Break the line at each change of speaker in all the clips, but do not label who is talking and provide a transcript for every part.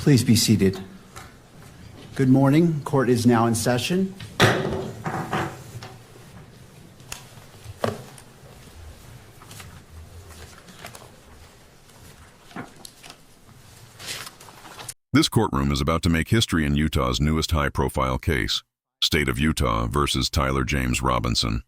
Please be seated. Good morning. Court is now in session.
This courtroom is about to make history in Utah's newest high-profile case, State of Utah versus Tyler James Robinson.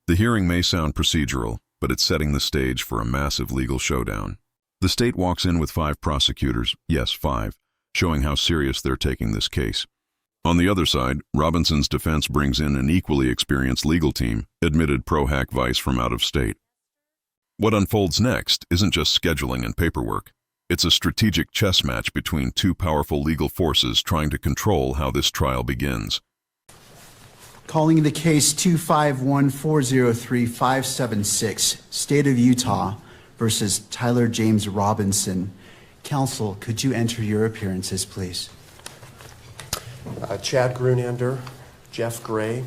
The hearing may sound procedural, but it's setting the stage for a massive legal showdown. The state walks in with 5 prosecutors, yes, 5, showing how serious they're taking this case. On the other side, Robinson's defense brings in an equally experienced legal team, admitted pro-hack vice from out of state. What unfolds next isn't just scheduling and paperwork. It's a strategic chess match between 2 powerful legal forces trying to control how this trial begins.
Calling the case 251-403-576, State of Utah versus Tyler James Robinson. Counsel, could you enter your appearances, please?
Chad Grunander, Jeff Gray,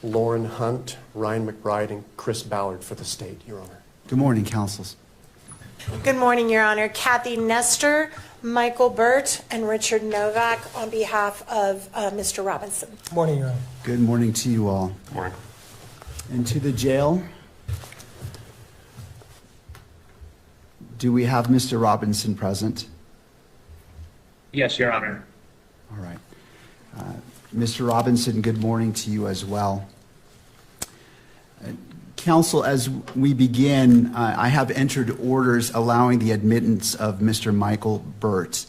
Lauren Hunt, Ryan McBride, and Chris Ballard for the state, Your Honor.
Good morning, counsels.
Good morning, Your Honor. Kathy Nestor, Michael Burt, and Richard Novak on behalf of Mr. Robinson.
Good morning, Your Honor.
Good morning to you all.
Good morning.
And to the jail. Do we have Mr. Robinson present?
Yes, Your Honor.
All right. Mr. Robinson, good morning to you as well. Counsel, as we begin, I have entered orders allowing the admittance of Mr. Michael Burt,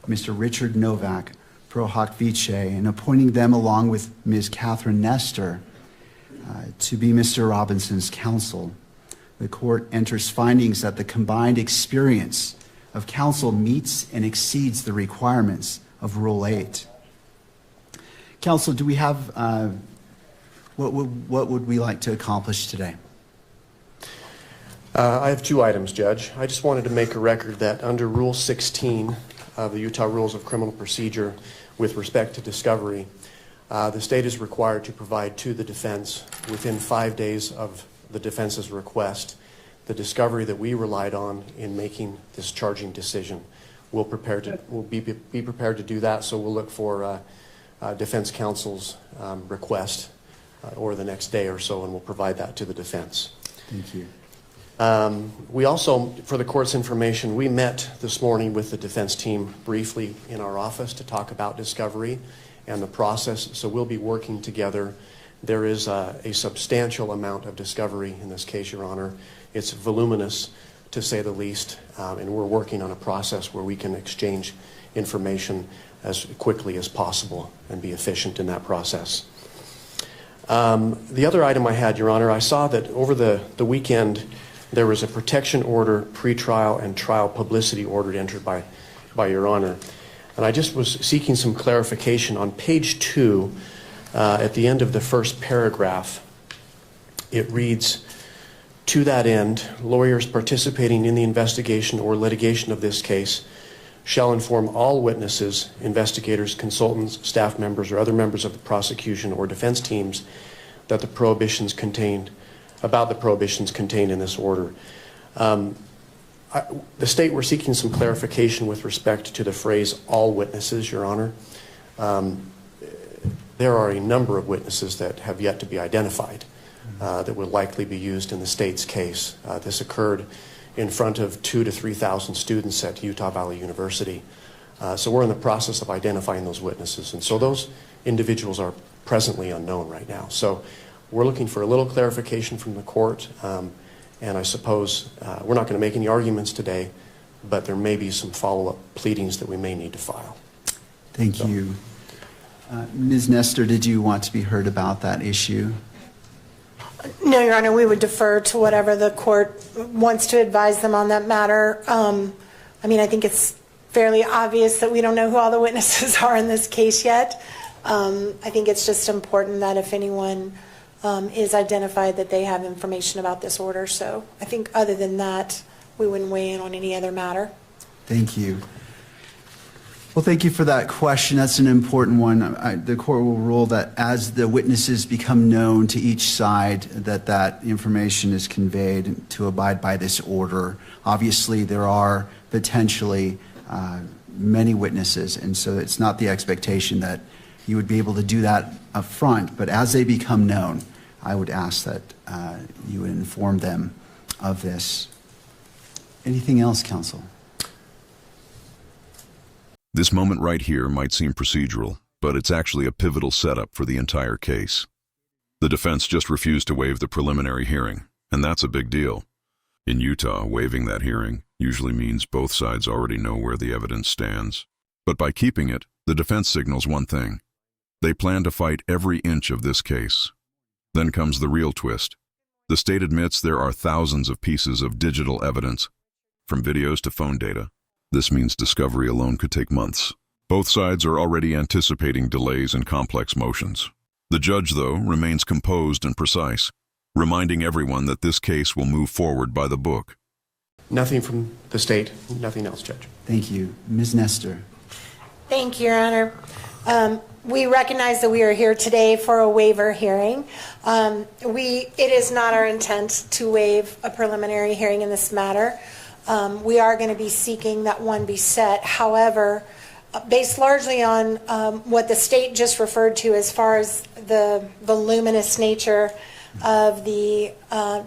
Mr. Richard Novak, pro hoc vice, and appointing them along with Ms. Catherine Nestor to be Mr. Robinson's counsel. The court enters findings that the combined experience of counsel meets and exceeds the requirements of Rule 8. Counsel, do we have, what would we like to accomplish today?
I have 2 items, Judge. I just wanted to make a record that under Rule 16 of the Utah Rules of Criminal Procedure with respect to discovery, the state is required to provide to the defense within 5 days of the defense's request the discovery that we relied on in making this charging decision. We'll be prepared to do that, so we'll look for defense counsel's request or the next day or so, and we'll provide that to the defense.
Thank you.
We also, for the court's information, we met this morning with the defense team briefly in our office to talk about discovery and the process, so we'll be working together. There is a substantial amount of discovery in this case, Your Honor. It's voluminous, to say the least, and we're working on a process where we can exchange information as quickly as possible and be efficient in that process. The other item I had, Your Honor, I saw that over the weekend there was a protection order, pretrial, and trial publicity order entered by Your Honor. And I just was seeking some clarification. On page 2, at the end of the first paragraph, it reads, "To that end, lawyers participating in the investigation or litigation of this case shall inform all witnesses, investigators, consultants, staff members, or other members of the prosecution or defense teams that the prohibitions contained in this order." The state were seeking some clarification with respect to the phrase "all witnesses," Your Honor. There are a number of witnesses that have yet to be identified that will likely be used in the state's case. This occurred in front of 2,000 to 3,000 students at Utah Valley University. So we're in the process of identifying those witnesses. And so those individuals are presently unknown right now. So we're looking for a little clarification from the court. And I suppose we're not going to make any arguments today, but there may be some follow-up pleadings that we may need to file.
Thank you. Ms. Nestor, did you want to be heard about that issue?
No, Your Honor, we would defer to whatever the court wants to advise them on that matter. I mean, I think it's fairly obvious that we don't know who all the witnesses are in this case yet. I think it's just important that if anyone is identified that they have information about this order. So I think other than that, we wouldn't weigh in on any other matter.
Thank you. Well, thank you for that question. That's an important one. The court will rule that as the witnesses become known to each side, that information is conveyed to abide by this order. Obviously, there are potentially many witnesses, and so it's not the expectation that you would be able to do that up front, but as they become known, I would ask that you would inform them of this. Anything else, counsel?
This moment right here might seem procedural, but it's actually a pivotal setup for the entire case. The defense just refused to waive the preliminary hearing, and that's a big deal. In Utah, waiving that hearing usually means both sides already know where the evidence stands. But by keeping it, the defense signals one thing. They plan to fight every inch of this case. Then comes the real twist. The state admits there are thousands of pieces of digital evidence, from videos to phone data. This means discovery alone could take months. Both sides are already anticipating delays and complex motions. The judge, though, remains composed and precise, reminding everyone that this case will move forward by the book.
Nothing from the state, nothing else, Judge.
Thank you. Ms. Nestor.
Thank you, Your Honor. We recognize that we are here today for a waiver hearing. It is not our intent to waive a preliminary hearing in this matter. We are going to be seeking that one be set. However, based largely on what the state just referred to as far as the voluminous nature of the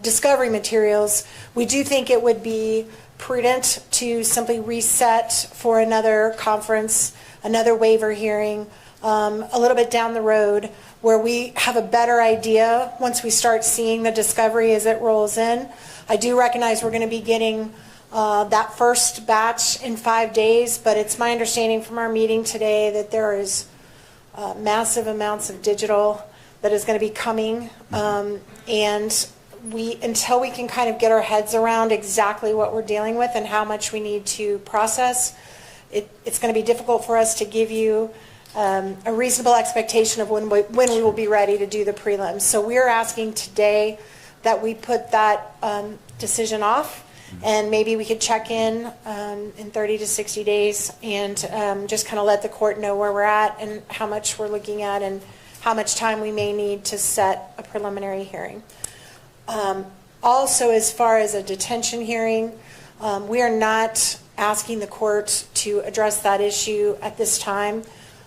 discovery materials, we do think it would be prudent to simply reset for another conference, another waiver hearing, a little bit down the road, where we have a better idea once we start seeing the discovery as it rolls in. I do recognize we're going to be getting that first batch in 5 days, but it's my understanding from our meeting today that there is massive amounts of digital that is going to be coming, and until we can kind of get our heads around exactly what we're dealing with and how much we need to process, it's going to be difficult for us to give you a reasonable expectation of when we will be ready to do the prelims. So we're asking today that we put that decision off, and maybe we could check in 30 to 60 days and just kind of let the court know where we're at and how much we're looking at and how much time we may need to set a preliminary hearing. Also, as far as a detention hearing, we are not asking the court to address that issue at this time.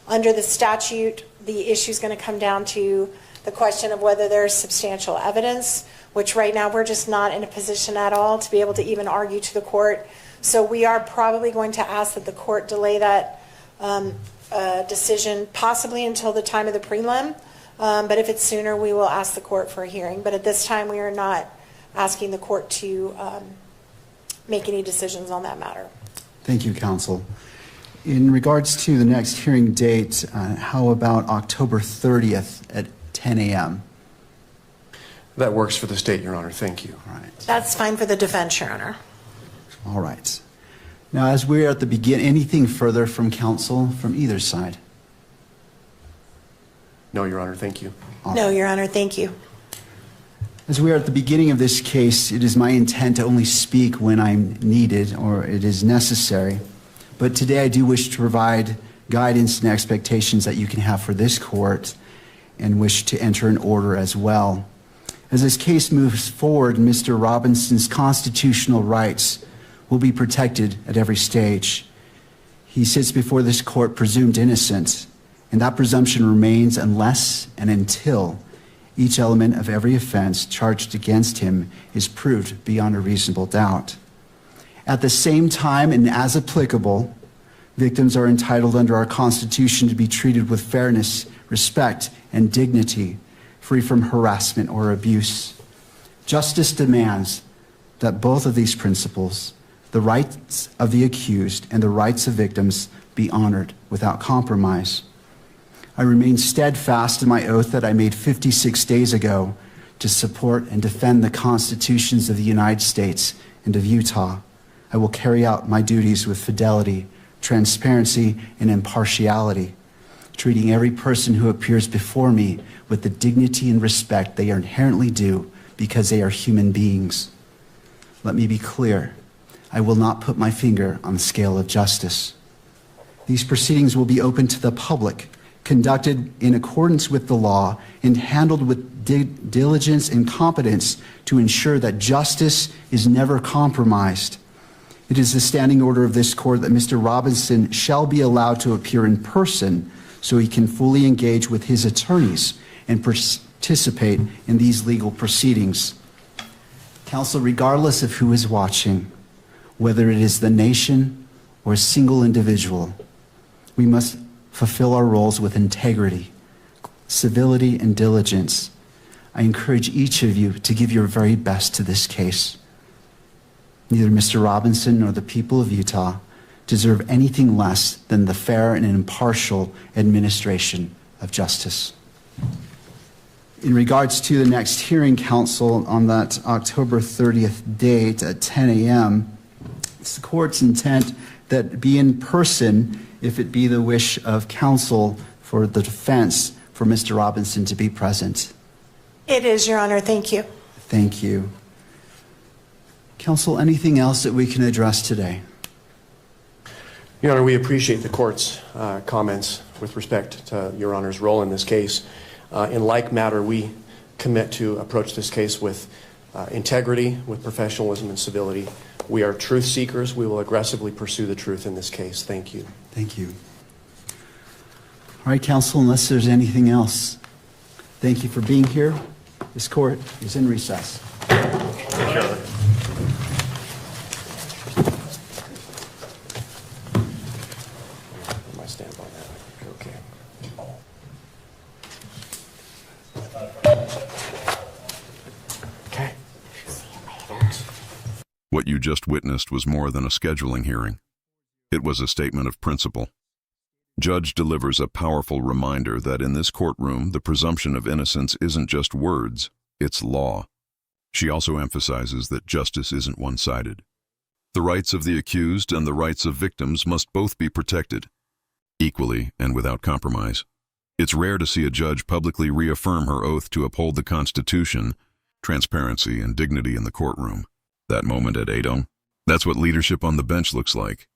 Under the statute, the issue is going to come down to the question of whether there's substantial evidence, which right now we're just not in a position at all to be able to even argue to the court. So we are probably going to ask that the court delay that decision possibly until the time of the prelim. But if it's sooner, we will ask the court for a hearing. But at this time, we are not asking the court to make any decisions on that matter.
Thank you, counsel. In regards to the next hearing date, how about October 30th at 10 a.m.?
That works for the state, Your Honor. Thank you.
All right.
That's fine for the defense, Your Honor.
All right. Now, as we're at the beginning, anything further from counsel from either side?
No, Your Honor. Thank you.
No, Your Honor. Thank you.
As we are at the beginning of this case, it is my intent to only speak when I'm needed or it is necessary. But today I do wish to provide guidance and expectations that you can have for this court and wish to enter an order as well. As this case moves forward, Mr. Robinson's constitutional rights will be protected at every stage. He sits before this court presumed innocent, and that presumption remains unless and until each element of every offense charged against him is proved beyond a reasonable doubt. At the same time, and as applicable, victims are entitled under our Constitution to be treated with fairness, respect, and dignity, free from harassment or abuse. Justice demands that both of these principles, the rights of the accused and the rights of victims, be honored without compromise. I remain steadfast in my oath that I made 56 days ago to support and defend the constitutions of the United States and of Utah. I will carry out my duties with fidelity, transparency, and impartiality, treating every person who appears before me with the dignity and respect they are inherently due because they are human beings. Let me be clear. I will not put my finger on the scale of justice. These proceedings will be open to the public, conducted in accordance with the law, and handled with diligence and competence to ensure that justice is never compromised. It is the standing order of this court that Mr. Robinson shall be allowed to appear in person so he can fully engage with his attorneys and participate in these legal proceedings. Counsel, regardless of who is watching, whether it is the nation or a single individual, we must fulfill our roles with integrity, civility, and diligence. I encourage each of you to give your very best to this case. Neither Mr. Robinson nor the people of Utah deserve anything less than the fair and impartial administration of justice. In regards to the next hearing, counsel, on that October 30th date at 10 a.m., it's the court's intent that be in person if it be the wish of counsel for the defense for Mr. Robinson to be present.
It is, Your Honor. Thank you.
Thank you. Counsel, anything else that we can address today?
Your Honor, we appreciate the court's comments with respect to Your Honor's role in this case. In like matter, we commit to approach this case with integrity, with professionalism and civility. We are truth seekers. We will aggressively pursue the truth in this case. Thank you.
Thank you. All right, counsel, unless there's anything else, thank you for being here. This court is in recess.
My stamp on that. Okay. Okay.
What you just witnessed was more than a scheduling hearing. It was a statement of principle. Judge delivers a powerful reminder that in this courtroom, the presumption of innocence isn't just words, it's law. She also emphasizes that justice isn't one-sided. The rights of the accused and the rights of victims must both be protected, equally and without compromise. It's rare to see a judge publicly reaffirm her oath to uphold the Constitution, transparency, and dignity in the courtroom. That moment at 8 a.m., that's what leadership on the bench looks like.